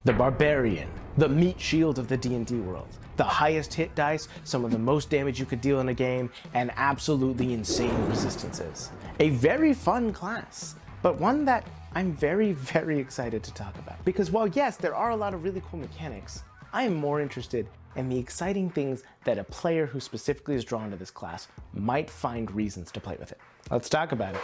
The Barbarian, the meat shield of the D&D world. The highest hit dice, some of the most damage you could deal in a game, and absolutely insane resistances. A very fun class, but one that I'm very excited to talk about. Because while yes, there are a lot of really cool mechanics, I am more interested in the exciting things that a player who specifically is drawn to this class might find reasons to play with it. Let's talk about it.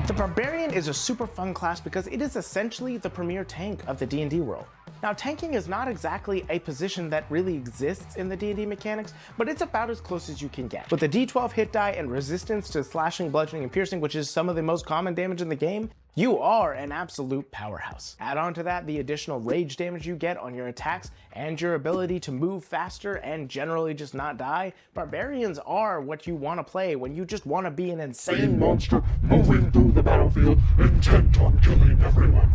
The Barbarian is a super fun class because it is essentially the premier tank of the D&D world. Now, tanking is not exactly a position that really exists in the D&D mechanics, but it's about as close as you can get. With a D12 hit die and resistance to slashing, bludgeoning, and piercing, which is some of the most common damage in the game, you are an absolute powerhouse. Add on to that the additional rage damage you get on your attacks and your ability to move faster and generally just not die. Barbarians are what you want to play when you just want to be an insane monster moving through the battlefield, intent on killing everyone.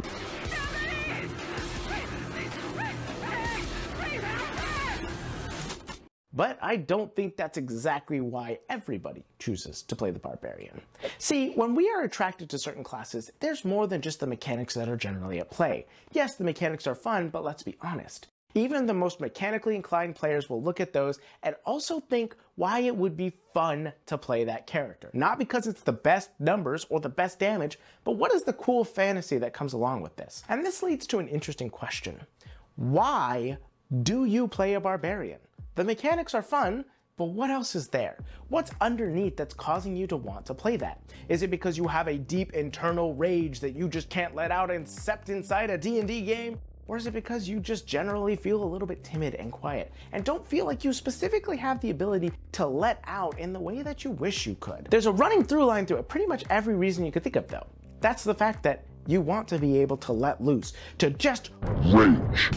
But I don't think that's exactly why everybody chooses to play the Barbarian. See, when we are attracted to certain classes, there's more than just the mechanics that are generally at play. Yes, the mechanics are fun, but let's be honest. Even the most mechanically inclined players will look at those and also think why it would be fun to play that character. Not because it's the best numbers or the best damage, but what is the cool fantasy that comes along with this? And this leads to an interesting question. Why do you play a Barbarian? The mechanics are fun, but what else is there? What's underneath that's causing you to want to play that? Is it because you have a deep internal rage that you just can't let out and sept inside a D&D game? Or is it because you just generally feel a little bit timid and quiet and don't feel like you specifically have the ability to let out in the way that you wish you could? There's a running through line through it pretty much every reason you could think of though. That's the fact that you want to be able to let loose, to just rage.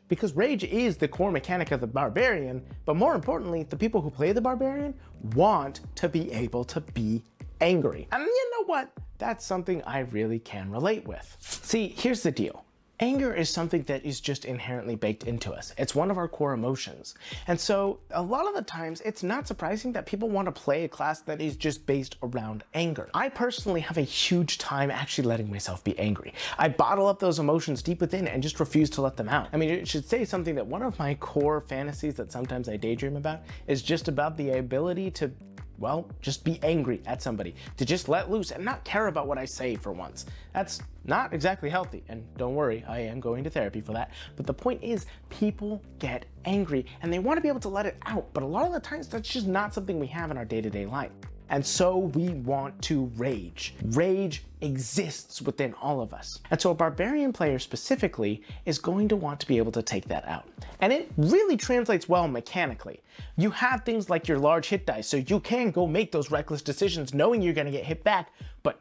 Because rage is the core mechanic of the Barbarian, but more importantly, the people who play the Barbarian want to be able to be angry. And you know what? That's something I really can relate with. See, here's the deal. Anger is something that is just inherently baked into us. It's one of our core emotions. And so a lot of the times it's not surprising that people want to play a class that is just based around anger. I personally have a huge time actually letting myself be angry. I bottle up those emotions deep within and just refuse to let them out. I mean, it should say something that one of my core fantasies that sometimes I daydream about is just about the ability to, well, just be angry at somebody, to just let loose and not care about what I say for once. That's not exactly healthy, and don't worry, I am going to therapy for that. But the point is, people get angry and they want to be able to let it out, but a lot of the times that's just not something we have in our day-to-day life. And so we want to rage. Rage exists within all of us. And so a Barbarian player specifically is going to want to be able to take that out. And it really translates well mechanically. You have things like your large hit dice, so you can go make those reckless decisions knowing you're gonna get hit back, but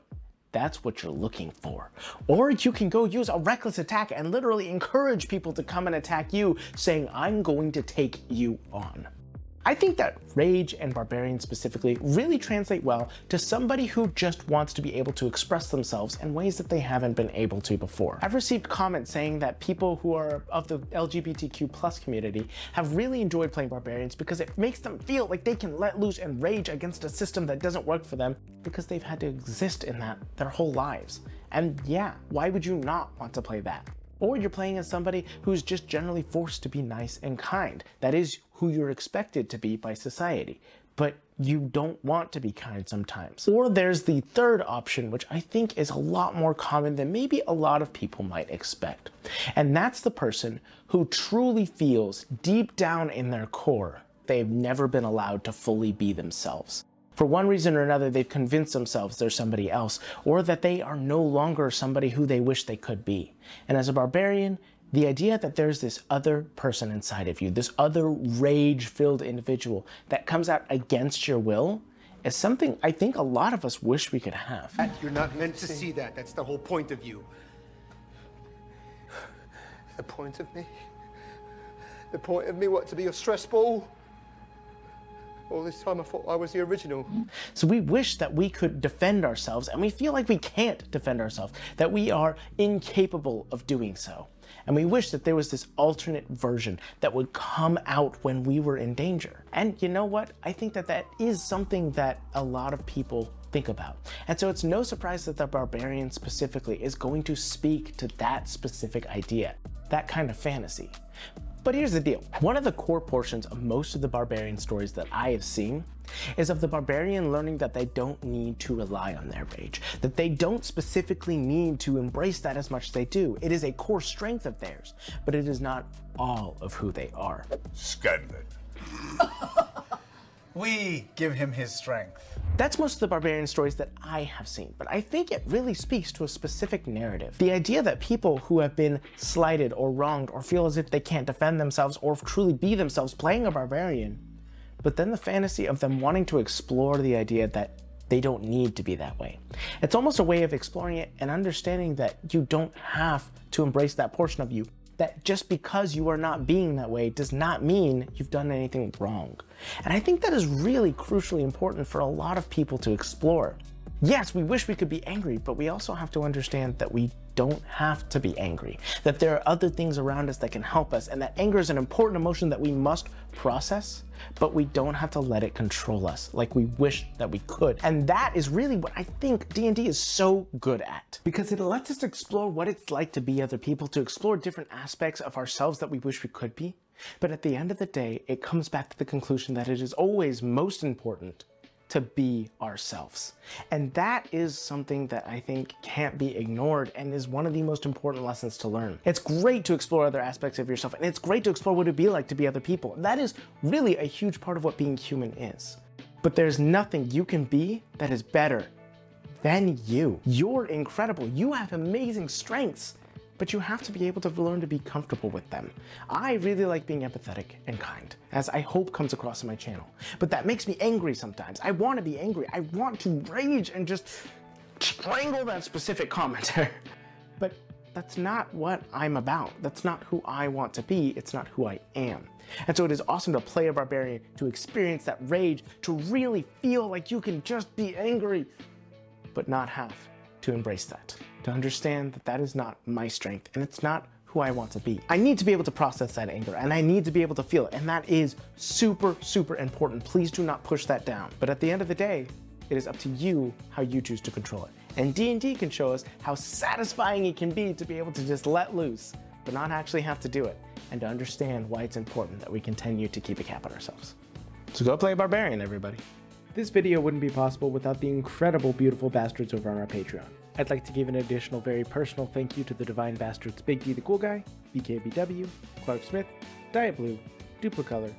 that's what you're looking for. Or you can go use a reckless attack and literally encourage people to come and attack you, saying, I'm going to take you on. I think that rage and Barbarian specifically really translate well to somebody who just wants to be able to express themselves in ways that they haven't been able to before. I've received comments saying that people who are of the LGBTQ+ community have really enjoyed playing Barbarians because it makes them feel like they can let loose and rage against a system that doesn't work for them because they've had to exist in that their whole lives. And yeah, why would you not want to play that? Or you're playing as somebody who's just generally forced to be nice and kind. That is who you're expected to be by society, but you don't want to be kind sometimes. Or there's the third option, which I think is a lot more common than maybe a lot of people might expect. And that's the person who truly feels deep down in their core they've never been allowed to fully be themselves. For one reason or another, they've convinced themselves they're somebody else, or that they are no longer somebody who they wish they could be. And as a Barbarian, the idea that there's this other person inside of you, this other rage-filled individual that comes out against your will, is something I think a lot of us wish we could have. You're not meant to see that. That's the whole point of you. The point of me? The point of me, what, to be a stress ball? All this time I thought I was the original. So we wish that we could defend ourselves, and we feel like we can't defend ourselves, that we are incapable of doing so. And we wish that there was this alternate version that would come out when we were in danger. And you know what? I think that that is something that a lot of people think about. And so it's no surprise that the Barbarian specifically is going to speak to that specific idea, that kind of fantasy. But here's the deal. One of the core portions of most of the Barbarian stories that I have seen is of the Barbarian learning that they don't need to rely on their rage, that they don't specifically need to embrace that as much as they do. It is a core strength of theirs, but it is not all of who they are. Scanlan. We give him his strength. That's most of the Barbarian stories that I have seen, but I think it really speaks to a specific narrative. The idea that people who have been slighted or wronged or feel as if they can't defend themselves or truly be themselves playing a Barbarian, but then the fantasy of them wanting to explore the idea that they don't need to be that way. It's almost a way of exploring it and understanding that you don't have to embrace that portion of you, that just because you are not being that way does not mean you've done anything wrong. And I think that is really crucially important for a lot of people to explore. Yes, we wish we could be angry, but we also have to understand that we don't have to be angry, that there are other things around us that can help us, and that anger is an important emotion that we must process, but we don't have to let it control us like we wish that we could. And that is really what I think D&D is so good at, because it lets us explore what it's like to be other people, to explore different aspects of ourselves that we wish we could be. But at the end of the day, it comes back to the conclusion that it is always most important to be ourselves. And that is something that I think can't be ignored and is one of the most important lessons to learn. It's great to explore other aspects of yourself, and it's great to explore what it would be like to be other people. That is really a huge part of what being human is. But there's nothing you can be that is better than you. You're incredible. You have amazing strengths, but you have to be able to learn to be comfortable with them. I really like being empathetic and kind, as I hope comes across in my channel. But that makes me angry sometimes. I want to be angry. I want to rage and just strangle that specific commenter. But that's not what I'm about. That's not who I want to be. It's not who I am. And so it is awesome to play a Barbarian, to experience that rage, to really feel like you can just be angry, but not have to embrace that, to understand that that is not my strength and it's not who I want to be. I need to be able to process that anger and I need to be able to feel it, and that is super, super important. Please do not push that down. But at the end of the day, it is up to you how you choose to control it. And D&D can show us how satisfying it can be to be able to just let loose, but not actually have to do it, and to understand why it's important that we continue to keep a cap on ourselves. So go play a Barbarian, everybody. This video wouldn't be possible without the incredible Beautiful Bastards over on our Patreon. I'd like to give an additional very personal thank you to the Divine Bastards Big D the Cool Guy, BKBW, Clark Smith, Diet Blue, Duplicolor,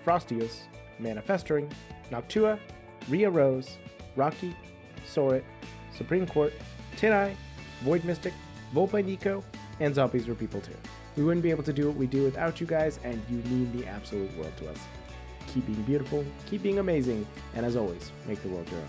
Frostius, Manifestering, Noctua, Rhea Rose, Rocky, Sorit, Supreme Court, Tin Eye, Void Mystic, Volt by Nico, and Zombies Were People Too. We wouldn't be able to do what we do without you guys, and you mean the absolute world to us. Keep being beautiful, keep being amazing, and as always, make the world your own.